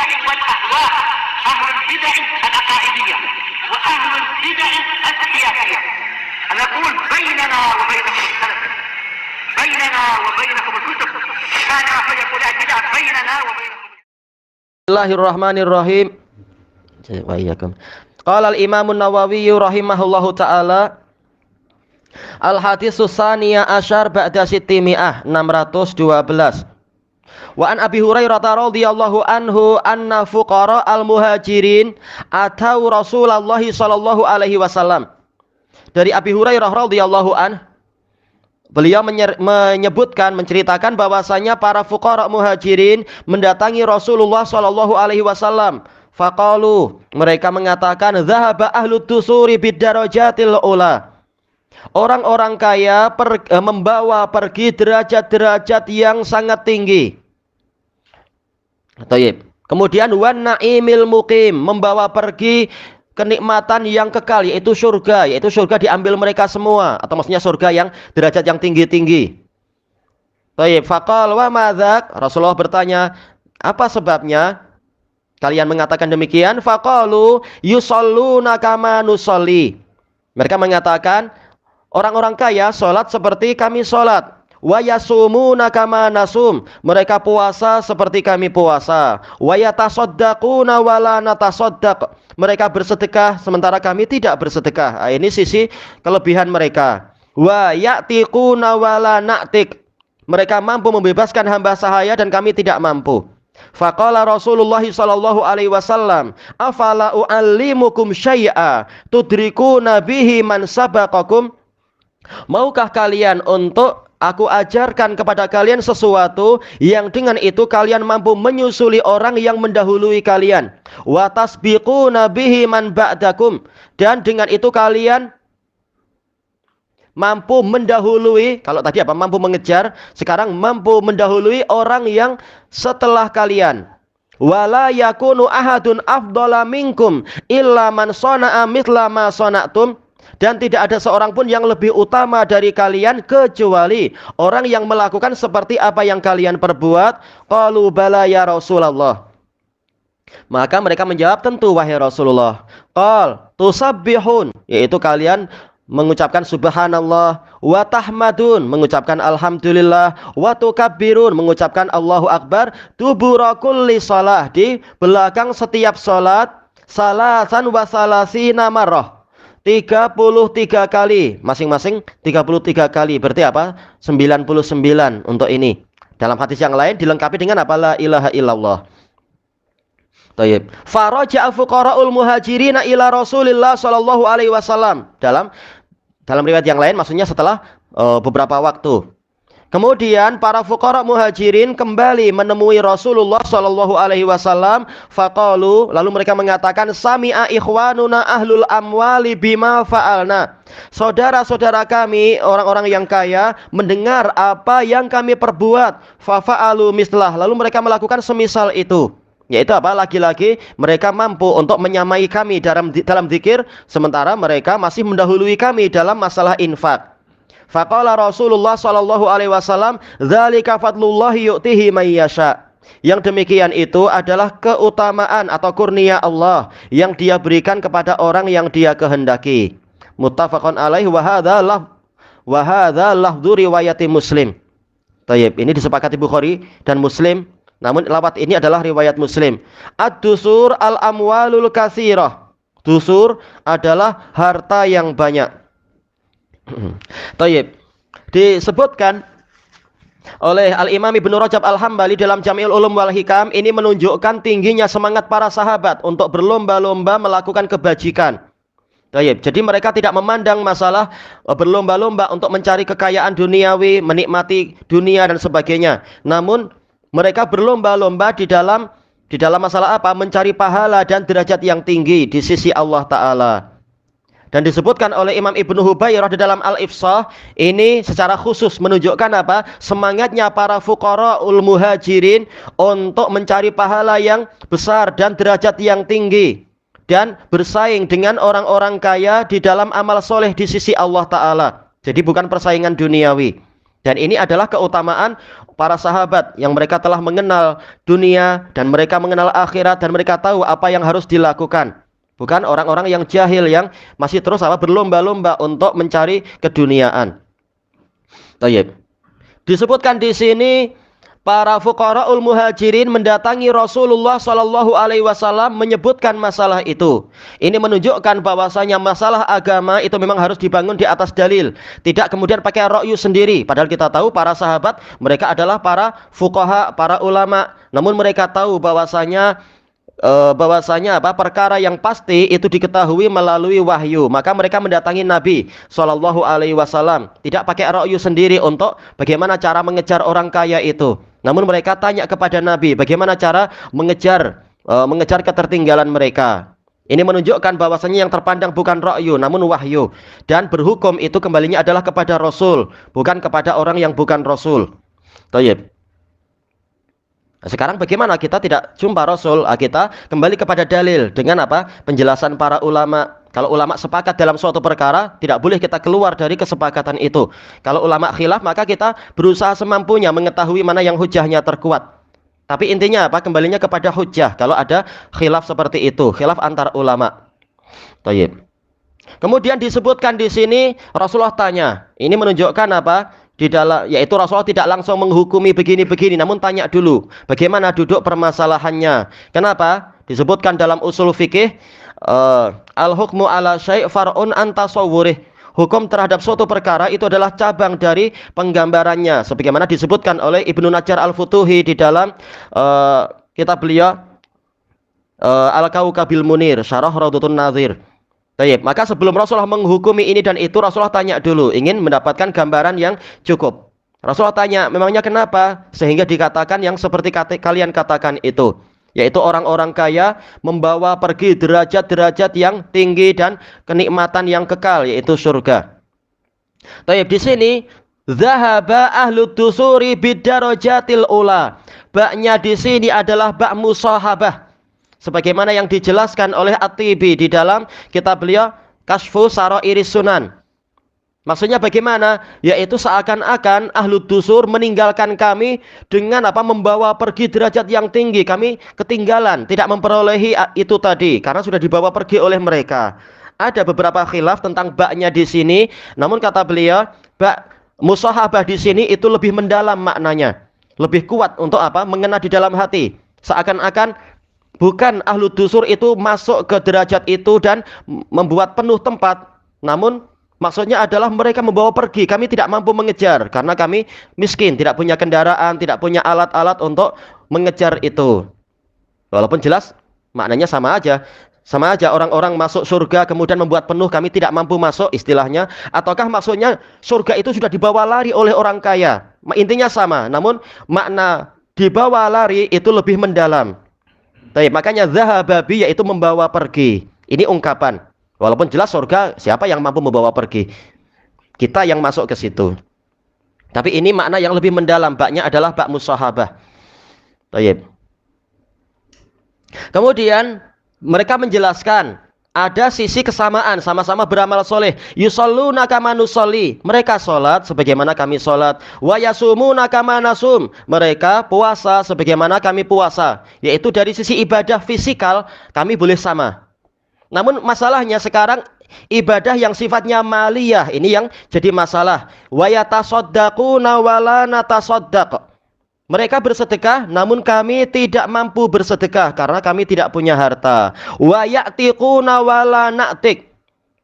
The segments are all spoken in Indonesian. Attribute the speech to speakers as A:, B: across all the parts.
A: البدع والأهواء، أهل البدع العقائدية وأهل البدع السياسية. نقول بيننا وبينكم السلف، بيننا وبينكم الكتب، كان فيقول البدع بيننا وبينكم.
B: Bismillahirrahmanirrahim. Wa iyyakum. Qala al-Imam an-Nawawi rahimahullahu taala al-hadits tsaniya asyar ba'da sittimi'ah 612. Wa an Abi Hurairah radhiyallahu anhu anna fuqara al-muhajirin atau Rasulullah sallallahu alaihi wasallam. Dari Abi Hurairah radhiyallahu anhu, beliau menyebutkan, menceritakan bahwasanya para fuqara muhajirin mendatangi Rasulullah sallallahu alaihi wasallam. Faqalu, mereka mengatakan, dzahaba ahlud dusuri bidarajatil ula. Orang-orang kaya membawa pergi derajat-derajat yang sangat tinggi. Tayyib. Kemudian wan naimil muqim, membawa pergi kenikmatan yang kekal, yaitu surga diambil mereka semua, atau maksudnya surga yang derajat yang tinggi-tinggi. Tayyib. Faqal wa madzak, Rasulullah bertanya, apa sebabnya kalian mengatakan demikian? Faqalu yusalluna kama nusalli. Mereka mengatakan, orang-orang kaya sholat seperti kami sholat. Wa yasumuna kama nasum, mereka puasa seperti kami puasa. Wa yatasaddaquna wala natasaddaq, mereka bersedekah sementara kami tidak bersedekah. Nah, ini sisi kelebihan mereka. Wa ya'tiquna wala na'tiq, mereka mampu membebaskan hamba sahaya dan kami tidak mampu. Faqala Rasulullah sallallahu alaihi wasallam, afala u'allimukum syai'a tudrikuna bihi man sabaqakum. Maukah kalian untuk aku ajarkan kepada kalian sesuatu yang dengan itu kalian mampu menyusuli orang yang mendahului kalian. Wa tasbiquna bihi man ba'dakum, dan dengan itu kalian mampu mendahului, kalau tadi apa? Mampu mengejar, sekarang mampu mendahului orang yang setelah kalian. Wala yakunu ahadun afdala minkum illa man shana'a mithla ma shana'tum, dan tidak ada seorang pun yang lebih utama dari kalian kecuali orang yang melakukan seperti apa yang kalian perbuat. Qalu bala ya Rasulullah. Maka mereka menjawab, tentu wahai Rasulullah. Qal tusabbihun, yaitu kalian mengucapkan subhanallah, wa tahmadun, mengucapkan alhamdulillah, wa tukabbirun, mengucapkan Allahu akbar, dubura kulli shalah, di belakang setiap salat, salasan wa salasina marrah, 33 kali, masing-masing 33 kali, berarti apa? 99 untuk ini. Dalam hadis yang lain dilengkapi dengan apa? La ilaha illallah. Tayyib. Faraja fuqara'ul muhajirina ila Rasulillah sallallahu alaihi wasallam. Dalam riwayat yang lain maksudnya setelah beberapa waktu. Kemudian para fuqara muhajirin kembali menemui Rasulullah sallallahu alaihi wasallam. Faqalu, lalu mereka mengatakan, sami'a ikhwanuna ahlul amwali bima fa'alna. Saudara-saudara kami, orang-orang yang kaya, mendengar apa yang kami perbuat. Fa'alu mislah, lalu mereka melakukan semisal itu. Yaitu apa? Lagi-lagi mereka mampu untuk menyamai kami dalam zikir, sementara mereka masih mendahului kami dalam masalah infak. Faqala Rasulullah sallallahu alaihi wasallam, dzalika fadlullahi yu'tihi may yasha. Yang demikian itu adalah keutamaan atau kurnia Allah yang Dia berikan kepada orang yang Dia kehendaki. Muttafaqun alaihi wa hadza lafdzu riwayati Muslim. Tayyib, ini disepakati Bukhari dan Muslim. Namun lafaz ini adalah riwayat Muslim. Ad-dusur al-amwalul katsirah. Dusur adalah harta yang banyak. Tayyib. Disebutkan oleh Al-Imam Ibnu Rajab Al-Hambali dalam Jami'ul Ulum wal Hikam, ini menunjukkan tingginya semangat para sahabat untuk berlomba-lomba melakukan kebajikan. Tayyib. Jadi mereka tidak memandang masalah berlomba-lomba untuk mencari kekayaan duniawi, menikmati dunia dan sebagainya. Namun mereka berlomba-lomba di dalam masalah apa? Mencari pahala dan derajat yang tinggi di sisi Allah Ta'ala. Dan disebutkan oleh Imam Ibnu Hubairah di dalam Al-Ifsah, ini secara khusus menunjukkan apa? Semangatnya para fuqara'ul muhajirin untuk mencari pahala yang besar dan derajat yang tinggi, dan bersaing dengan orang-orang kaya di dalam amal soleh di sisi Allah Ta'ala. Jadi bukan persaingan duniawi. Dan ini adalah keutamaan para sahabat yang mereka telah mengenal dunia dan mereka mengenal akhirat dan mereka tahu apa yang harus dilakukan. Bukan orang-orang yang jahil yang masih terus berlomba-lomba untuk mencari keduniaan. Baik. Disebutkan di sini para fuqara'ul muhajirin mendatangi Rasulullah Shallallahu Alaihi Wasallam menyebutkan masalah itu. Ini menunjukkan bahwasanya masalah agama itu memang harus dibangun di atas dalil, tidak kemudian pakai ra'yu sendiri. Padahal kita tahu para sahabat mereka adalah para fuqaha, para ulama. Namun mereka tahu bahwasanya perkara yang pasti itu diketahui melalui wahyu. Maka mereka mendatangi Nabi Shallallahu Alaihi Wasallam tidak pakai ra'yu sendiri untuk bagaimana cara mengejar orang kaya itu. Namun mereka tanya kepada Nabi bagaimana cara mengejar ketertinggalan mereka. Ini menunjukkan bahwasanya yang terpandang bukan ra'yu namun wahyu, dan berhukum itu kembalinya adalah kepada Rasul, bukan kepada orang yang bukan Rasul. Baik. Sekarang bagaimana kita tidak jumpa Rasul? Kita kembali kepada dalil dengan penjelasan para ulama. Kalau ulama sepakat dalam suatu perkara, tidak boleh kita keluar dari kesepakatan itu. Kalau ulama khilaf, maka kita berusaha semampunya mengetahui mana yang hujahnya terkuat. Tapi intinya kembalinya kepada hujah. Kalau ada khilaf seperti itu, khilaf antar ulama. Baik. Kemudian disebutkan di sini Rasulullah tanya. Ini menunjukkan yaitu Rasulullah tidak langsung menghukumi begini-begini, namun tanya dulu bagaimana duduk permasalahannya. Kenapa? Disebutkan dalam usul fikih, al-hukmu ala syai' far'un an tasawwurih. Hukum terhadap suatu perkara itu adalah cabang dari penggambarannya, sebagaimana disebutkan oleh Ibnu Najjar Al-Futuhi di dalam kitab beliau Al-Kaukabil Munir, Syarah Raudhatun Nazir. Baik, maka sebelum Rasulullah menghukumi ini dan itu, Rasulullah tanya dulu, ingin mendapatkan gambaran yang cukup. Rasulullah tanya, memangnya kenapa sehingga dikatakan yang seperti kalian katakan itu, yaitu orang-orang kaya membawa pergi derajat-derajat yang tinggi dan kenikmatan yang kekal, yaitu surga. Baik, di sini zahaba ahlu dusuri bidarajatil ula. Baknya di sini adalah bak musahabah, sebagaimana yang dijelaskan oleh At-Tibi di dalam kitab beliau Kashfu Sarairis Sunan. Maksudnya bagaimana? Yaitu seakan-akan ahlu dusur meninggalkan kami dengan membawa pergi derajat yang tinggi. Kami ketinggalan, tidak memperolehi itu tadi karena sudah dibawa pergi oleh mereka. Ada beberapa khilaf tentang baknya di sini, namun kata beliau, bak musahabah di sini itu lebih mendalam maknanya, lebih kuat untuk mengena di dalam hati. Seakan-akan bukan ahlu dusur itu masuk ke derajat itu dan membuat penuh tempat, namun maksudnya adalah mereka membawa pergi. Kami tidak mampu mengejar karena kami miskin, tidak punya kendaraan, tidak punya alat-alat untuk mengejar itu. Walaupun jelas maknanya sama aja. Sama aja orang-orang masuk surga kemudian membuat penuh, kami tidak mampu masuk istilahnya. Ataukah maksudnya surga itu sudah dibawa lari oleh orang kaya? Intinya sama, namun makna dibawa lari itu lebih mendalam. Baik, makanya zahababi yaitu membawa pergi. Ini ungkapan. Walaupun jelas surga siapa yang mampu membawa pergi? Kita yang masuk ke situ. Tapi ini makna yang lebih mendalam. Baknya adalah bak musahabah. Baik. Kemudian mereka menjelaskan ada sisi kesamaan, sama-sama beramal soleh. Yusalluna kama nusolli, mereka sholat sebagaimana kami sholat. Wa yasumuna kama nasum, mereka puasa sebagaimana kami puasa. Yaitu dari sisi ibadah fisikal kami boleh sama. Namun masalahnya sekarang ibadah yang sifatnya maliyah ini yang jadi masalah. Wa yatasaddaquna wa la natasaddaq, mereka bersedekah namun kami tidak mampu bersedekah karena kami tidak punya harta. Wa ya'tiquna wa la na'tiq,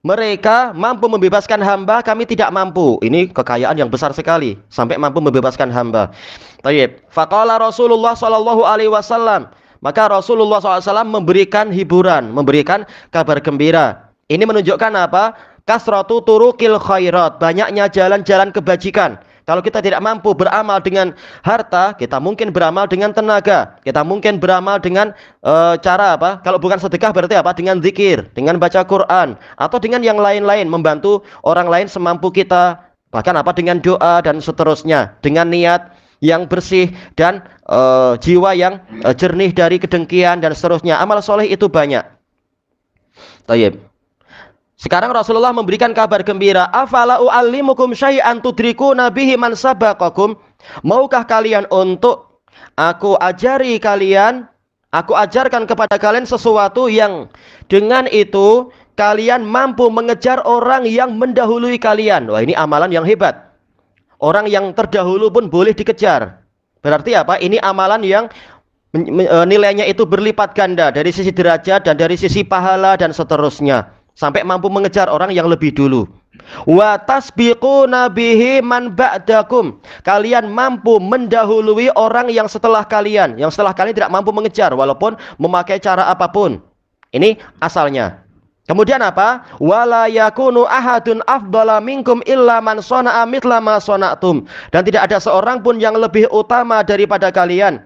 B: mereka mampu membebaskan hamba, kami tidak mampu. Ini kekayaan yang besar sekali sampai mampu membebaskan hamba. Baik. Faqala Rasulullah sallallahu alaihi wasallam, maka Rasulullah SAW memberikan hiburan, memberikan kabar gembira. Ini menunjukkan apa? Kasratu turuqil khairat, banyaknya jalan-jalan kebajikan. Kalau kita tidak mampu beramal dengan harta, kita mungkin beramal dengan tenaga. Kita mungkin beramal dengan cara apa? Kalau bukan sedekah berarti apa? Dengan zikir, dengan baca Quran, atau dengan yang lain-lain, membantu orang lain semampu kita. Bahkan dengan doa dan seterusnya. Dengan niat yang bersih dan jiwa yang jernih dari kedengkian dan seterusnya. Amal soleh itu banyak. Tayyib. Sekarang Rasulullah memberikan kabar gembira. Afala u'allimukum syai'an tudrikuna bihi man sabaqakum. Maukah kalian untuk aku ajarkan kepada kalian sesuatu yang dengan itu kalian mampu mengejar orang yang mendahului kalian. Wah, ini amalan yang hebat. Orang yang terdahulu pun boleh dikejar. Berarti apa? Ini amalan yang nilainya itu berlipat ganda dari sisi derajat dan dari sisi pahala dan seterusnya. Sampai mampu mengejar orang yang lebih dulu. Wa tasbiquna bihi man ba'dakum. Kalian mampu mendahului orang yang setelah kalian. Yang setelah kalian tidak mampu mengejar walaupun memakai cara apapun. Ini asalnya. Kemudian apa? Wala yakunu ahadun afdala minkum illa man shana'a mithla ma shana'tum. Dan tidak ada seorang pun yang lebih utama daripada kalian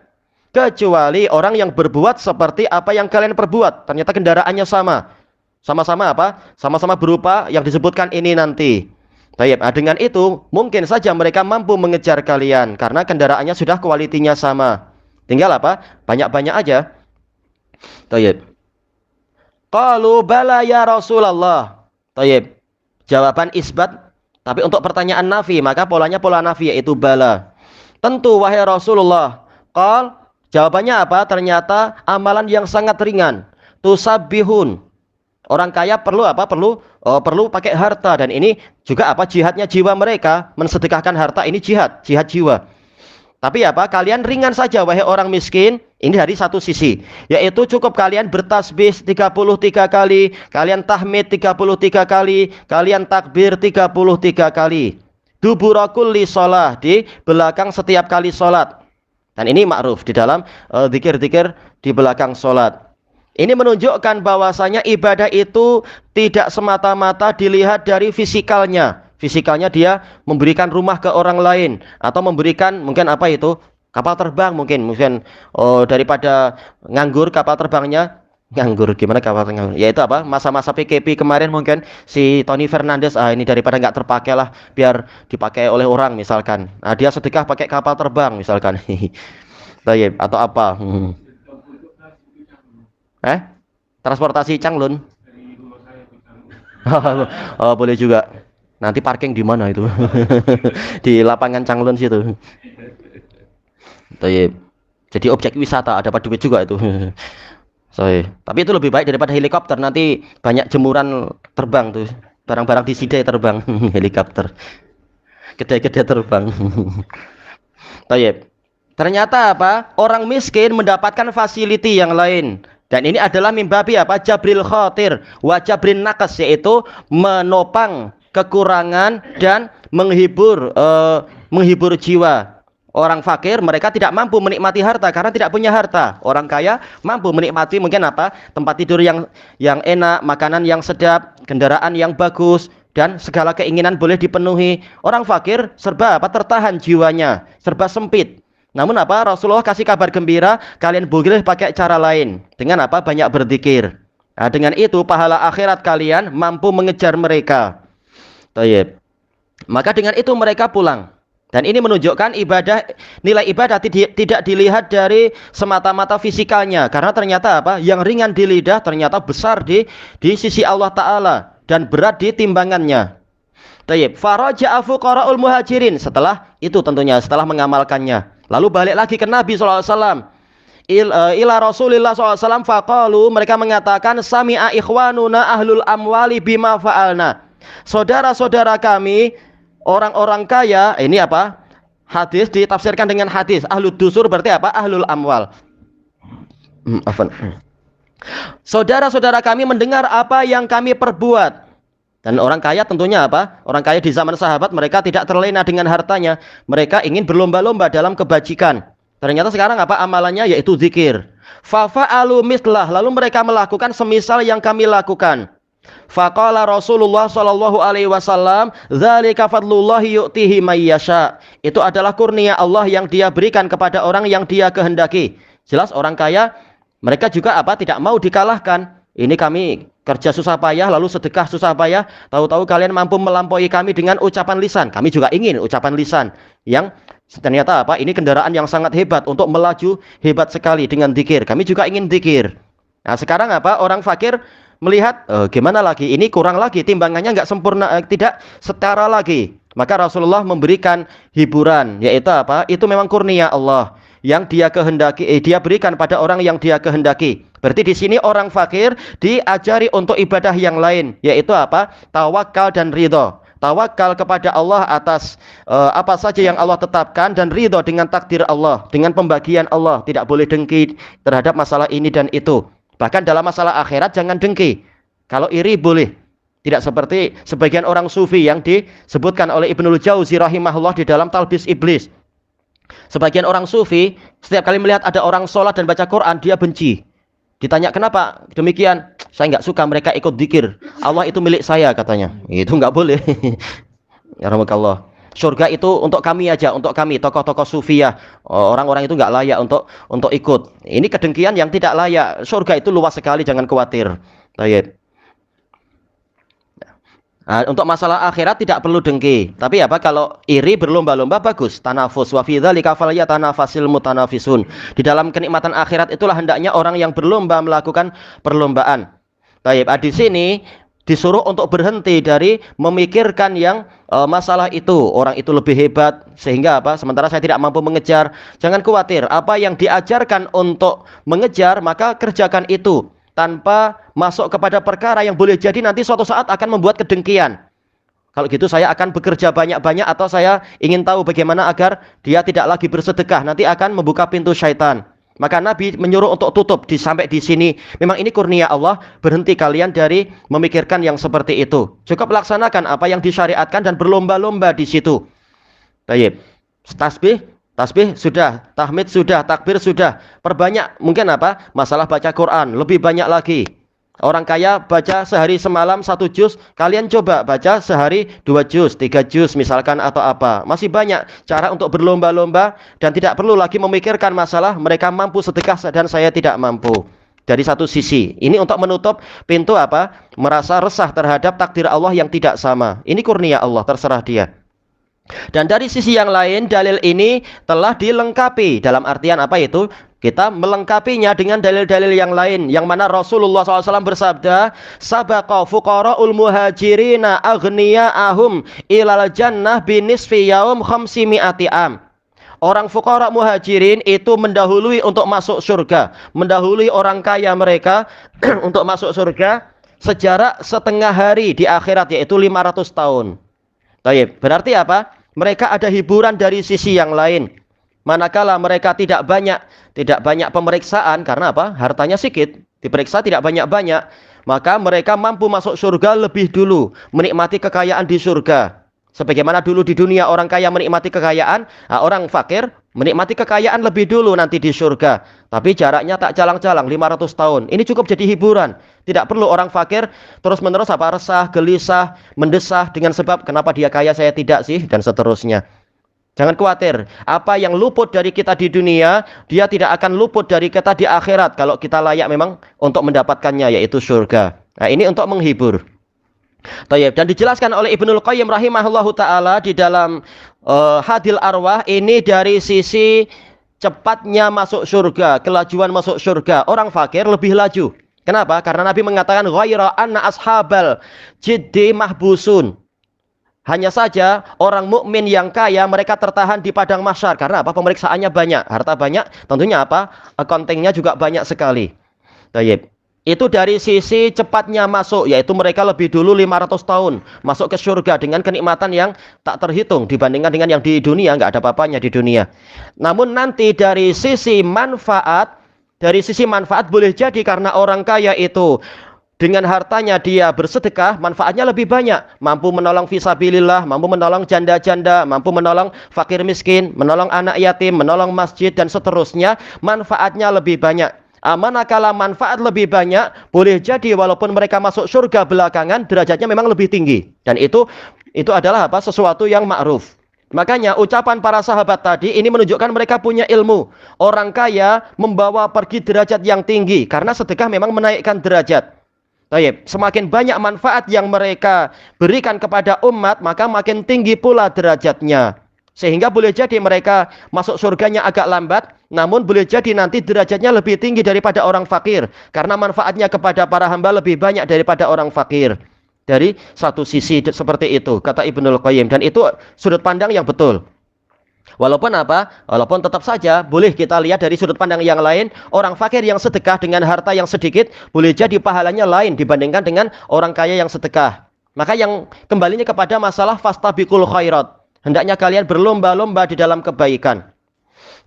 B: kecuali orang yang berbuat seperti apa yang kalian perbuat. Ternyata kendaraannya sama. Sama-sama apa? Sama-sama berupa yang disebutkan ini nanti. Baik, dengan itu mungkin saja mereka mampu mengejar kalian karena kendaraannya sudah kualitinya sama. Tinggal apa? Banyak-banyak aja. Baik. Qalu bala ya Rasulullah. Tayyib. Jawaban isbat, tapi untuk pertanyaan nafi maka polanya pola nafi yaitu bala. Tentu wahai Rasulullah. Qal, jawabannya apa? Ternyata amalan yang sangat ringan. Tusabbihun. Orang kaya perlu apa? Perlu pakai harta dan ini juga apa? Jihadnya jiwa mereka, mensedekahkan harta ini jihad jiwa. Tapi apa? Kalian ringan saja wahai orang miskin. Ini dari satu sisi, yaitu cukup kalian bertasbih 33 kali, kalian tahmid 33 kali, kalian takbir 33 kali. Dubura kulli shalah, di belakang setiap kali salat. Dan ini ma'ruf di dalam zikir-zikir di belakang salat. Ini menunjukkan bahwasanya ibadah itu tidak semata-mata dilihat dari fisikalnya. Fisikalnya dia memberikan rumah ke orang lain atau memberikan mungkin apa itu? Kapal terbang mungkin daripada nganggur kapal terbangnya nganggur gimana kapal terbang? Ya itu apa? Masa-masa PKP kemarin mungkin si Tony Fernandes ini daripada nggak terpakai lah biar dipakai oleh orang misalkan. Nah, dia sedekah pakai kapal terbang misalkan. Baik, atau apa? Transportasi Changlun. Oh, boleh juga. Nanti parking di mana itu? Di lapangan Changlun situ. Jadi objek wisata, dapat duit juga itu. Tapi itu lebih baik daripada helikopter. Nanti banyak jemuran terbang tuh. Barang-barang di sidai terbang. Helikopter gede-gede terbang. Ternyata apa? Orang miskin mendapatkan fasiliti yang lain. Dan ini adalah mimbabi apa? Jabril khatir wa jabrin naqas, yaitu menopang kekurangan dan menghibur jiwa. Orang fakir mereka tidak mampu menikmati harta karena tidak punya harta. Orang kaya mampu menikmati mungkin apa? Tempat tidur yang enak, makanan yang sedap, kendaraan yang bagus dan segala keinginan boleh dipenuhi. Orang fakir serba apa? Tertahan jiwanya, serba sempit. Namun apa? Rasulullah kasih kabar gembira, kalian boleh pakai cara lain. Dengan apa? Banyak berzikir. Nah, dengan itu pahala akhirat kalian mampu mengejar mereka. Tayyib. Maka dengan itu mereka pulang. Dan ini menunjukkan nilai ibadah tidak dilihat dari semata-mata fisikalnya. Karena ternyata apa? Yang ringan di lidah ternyata besar di sisi Allah Ta'ala. Dan berat di timbangannya. Tayyib. Faraja'a fuqara'ul muhajirin. Setelah itu tentunya, setelah mengamalkannya. Lalu balik lagi ke Nabi SAW. Ila Rasulillah SAW faqalu, mereka mengatakan sami'a ikhwanuna ahlul amwali bima fa'alna. Saudara-saudara kami orang-orang kaya, ini apa? Hadis ditafsirkan dengan hadis. Ahlud dusur berarti apa? Ahlul amwal. Saudara-saudara kami mendengar apa yang kami perbuat. Dan orang kaya tentunya apa? Orang kaya di zaman sahabat mereka tidak terlena dengan hartanya. Mereka ingin berlomba-lomba dalam kebajikan. Ternyata sekarang apa amalannya? Yaitu zikir. Fafa'alu mislah. Lalu mereka melakukan semisal yang kami lakukan. Faqala Rasulullah sallallahu alaihi wasallam, "Dzalika fadlullahi yu'tihi may yasha." Itu adalah kurnia Allah yang Dia berikan kepada orang yang Dia kehendaki. Jelas orang kaya mereka juga apa? Tidak mau dikalahkan. Ini kami kerja susah payah lalu sedekah susah payah, tahu-tahu kalian mampu melampaui kami dengan ucapan lisan. Kami juga ingin ucapan lisan yang ternyata apa? Ini kendaraan yang sangat hebat untuk melaju, hebat sekali dengan zikir. Kami juga ingin zikir. Nah, sekarang apa? Orang fakir melihat gimana lagi? Ini kurang lagi, timbangannya nggak sempurna, tidak setara lagi. Maka Rasulullah memberikan hiburan, yaitu apa? Itu memang kurnia Allah yang dia kehendaki, dia berikan pada orang yang dia kehendaki. Berarti di sini orang fakir diajari untuk ibadah yang lain, yaitu apa? Tawakal dan ridho. Tawakal kepada Allah atas apa saja yang Allah tetapkan, dan ridho dengan takdir Allah, dengan pembagian Allah. Tidak boleh dengki terhadap masalah ini dan itu. Bahkan dalam masalah akhirat jangan dengki. Kalau iri boleh. Tidak seperti sebagian orang sufi yang disebutkan oleh Ibnul Jauzi rahimahullah di dalam Talbis Iblis. Sebagian orang sufi setiap kali melihat ada orang sholat dan baca Quran, dia benci. Ditanya kenapa demikian? Saya nggak suka mereka ikut dzikir. Allah itu milik saya katanya. Itu nggak boleh. Ya rahmatullah. Surga itu untuk kami aja, untuk kami tokoh-tokoh sufiyah. Orang-orang itu nggak layak untuk ikut. Ini kedengkian yang tidak layak. Surga itu luas sekali, jangan khawatir. Baik. Nah, untuk masalah akhirat tidak perlu dengki. Tapi apa kalau iri berlomba-lomba bagus. Tanafus wa fi dzalika falyatanafasil mutanafisun. Di dalam kenikmatan akhirat itulah hendaknya orang yang berlomba melakukan perlombaan. Baik, di sini disuruh untuk berhenti dari memikirkan yang masalah itu. Orang itu lebih hebat sehingga apa? Sementara saya tidak mampu mengejar. Jangan khawatir. Apa yang diajarkan untuk mengejar, maka kerjakan itu. Tanpa masuk kepada perkara yang boleh jadi nanti suatu saat akan membuat kedengkian. Kalau gitu saya akan bekerja banyak-banyak, atau saya ingin tahu bagaimana agar dia tidak lagi bersedekah, nanti akan membuka pintu syaitan. Maka Nabi menyuruh untuk tutup sampai di sini. Memang ini kurnia Allah, berhenti kalian dari memikirkan yang seperti itu. Cukup laksanakan apa yang disyariatkan dan berlomba-lomba di situ. Baik. Tasbih sudah, tahmid sudah, takbir sudah. Perbanyak mungkin apa? Masalah baca Quran, lebih banyak lagi. Orang kaya baca sehari semalam 1 juz, kalian coba baca sehari 2 juz, 3 juz misalkan, atau apa. Masih banyak cara untuk berlomba-lomba dan tidak perlu lagi memikirkan masalah mereka mampu sedekah dan saya tidak mampu. Dari satu sisi, ini untuk menutup pintu apa? Merasa resah terhadap takdir Allah yang tidak sama. Ini kurnia Allah, terserah dia. Dan dari sisi yang lain, dalil ini telah dilengkapi. Dalam artian apa itu? Kita melengkapinya dengan dalil-dalil yang lain, yang mana Rasulullah SAW bersabda, sabaqa fuqara'ul muhajirina aghniya'ahum ilal jannah binisfi yaum khamsimi'ati am. Orang fuqara muhajirin itu mendahului untuk masuk surga, mendahului orang kaya mereka untuk masuk surga sejarak setengah hari di akhirat, yaitu 500 tahun. Baik, berarti apa? Mereka ada hiburan dari sisi yang lain. Manakala mereka tidak banyak pemeriksaan, karena apa? Hartanya sedikit, diperiksa tidak banyak-banyak, maka mereka mampu masuk surga lebih dulu, menikmati kekayaan di surga. Sebagaimana dulu di dunia orang kaya menikmati kekayaan, orang fakir menikmati kekayaan lebih dulu nanti di surga. Tapi jaraknya tak calang-calang, 500 tahun. Ini cukup jadi hiburan. Tidak perlu orang fakir terus-menerus apa resah, gelisah, mendesah dengan sebab kenapa dia kaya saya tidak sih, dan seterusnya. Jangan khawatir. Apa yang luput dari kita di dunia, dia tidak akan luput dari kita di akhirat kalau kita layak memang untuk mendapatkannya, yaitu surga. Nah, ini untuk menghibur. Tayyib. Dan dijelaskan oleh Ibnul Qayyim rahimahullahu ta'ala di dalam Hadil Arwah, ini dari sisi cepatnya masuk surga, kelajuan masuk surga. Orang fakir lebih laju. Kenapa? Karena Nabi mengatakan ghaira anna ashabal jiddi mahbusun. Hanya saja orang mukmin yang kaya mereka tertahan di padang mahsyar. Karena apa? Pemeriksaannya banyak, harta banyak, tentunya apa? Accountingnya juga banyak sekali. Tayyib. Itu dari sisi cepatnya masuk, yaitu mereka lebih dulu 500 tahun masuk ke surga dengan kenikmatan yang tak terhitung dibandingkan dengan yang di dunia, nggak ada apa-apanya di dunia. Namun nanti dari sisi manfaat boleh jadi karena orang kaya itu dengan hartanya dia bersedekah, manfaatnya lebih banyak, mampu menolong fisabilillah, mampu menolong janda-janda, mampu menolong fakir miskin, menolong anak yatim, menolong masjid dan seterusnya, manfaatnya lebih banyak. Manakala manfaat lebih banyak, boleh jadi walaupun mereka masuk surga belakangan, derajatnya memang lebih tinggi. Dan itu adalah apa? Sesuatu yang ma'ruf. Makanya ucapan para sahabat tadi ini menunjukkan mereka punya ilmu. Orang kaya membawa pergi derajat yang tinggi karena sedekah memang menaikkan derajat. Baik, semakin banyak manfaat yang mereka berikan kepada umat, maka makin tinggi pula derajatnya. Sehingga boleh jadi mereka masuk surganya agak lambat, namun boleh jadi nanti derajatnya lebih tinggi daripada orang fakir. Karena manfaatnya kepada para hamba lebih banyak daripada orang fakir. Dari satu sisi seperti itu, kata Ibnul Qayyim. Dan itu sudut pandang yang betul. Walaupun apa? Walaupun tetap saja boleh kita lihat dari sudut pandang yang lain, orang fakir yang sedekah dengan harta yang sedikit boleh jadi pahalanya lain dibandingkan dengan orang kaya yang sedekah. Maka yang kembalinya kepada masalah fastabiqul khairat. Hendaknya kalian berlomba-lomba di dalam kebaikan.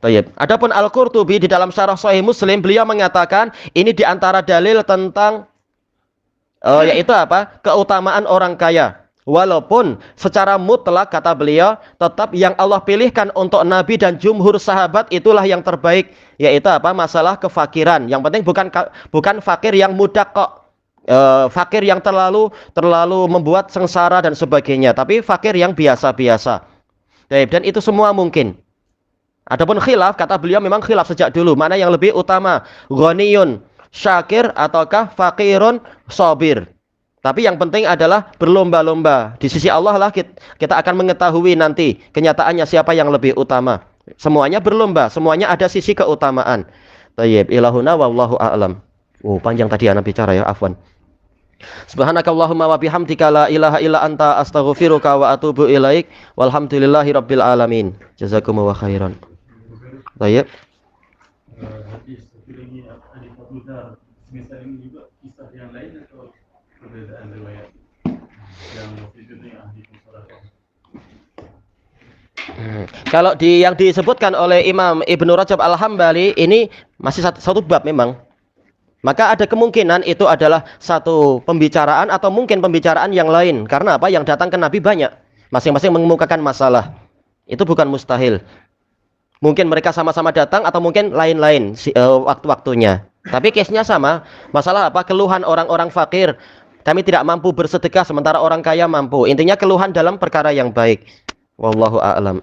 B: Baik. Adapun Al-Qurtubi di dalam Syarah Sahih Muslim, beliau mengatakan ini di antara dalil tentang yaitu apa? Keutamaan orang kaya. Walaupun secara mutlak kata beliau tetap yang Allah pilihkan untuk Nabi dan jumhur sahabat itulah yang terbaik, yaitu apa? Masalah kefakiran. Yang penting bukan fakir yang mudah kok. Fakir yang terlalu membuat sengsara dan sebagainya, tapi fakir yang biasa-biasa. Dan itu semua mungkin. Adapun khilaf, kata beliau memang khilaf sejak dulu, mana yang lebih utama, ghaniyun syakir ataukah fakirun sabir. Tapi yang penting adalah berlomba-lomba. Di sisi Allah lah kita akan mengetahui nanti kenyataannya siapa yang lebih utama. Semuanya berlomba, semuanya ada sisi keutamaan. Tayyib, ilahuna wallahu a'lam. Oh, panjang tadi anak bicara ya, afwan. Subhanakallahumma wa bihamdika la ilaha illa anta astaghfiruka wa atubu ilaik. Walhamdulillahi rabbil alamin. Jazakumullahu khairan. Tayyib.
C: Hadis ini hadis Abu Dzar, misal ini juga kisah yang lain atau perbedaan riwayat yang maksudnya ahli musalah.
B: Kalau yang disebutkan oleh Imam Ibnu Rajab Al-Hambali ini masih satu bab memang. Maka ada kemungkinan itu adalah satu pembicaraan atau mungkin pembicaraan yang lain. Karena apa? Yang datang ke Nabi banyak. Masing-masing mengemukakan masalah. Itu bukan mustahil. Mungkin mereka sama-sama datang atau mungkin lain-lain waktu-waktunya. Tapi case-nya sama. Masalah apa? Keluhan orang-orang fakir. Kami tidak mampu bersedekah sementara orang kaya mampu. Intinya keluhan dalam perkara yang baik. Wallahu a'lam.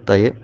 B: Tayyib.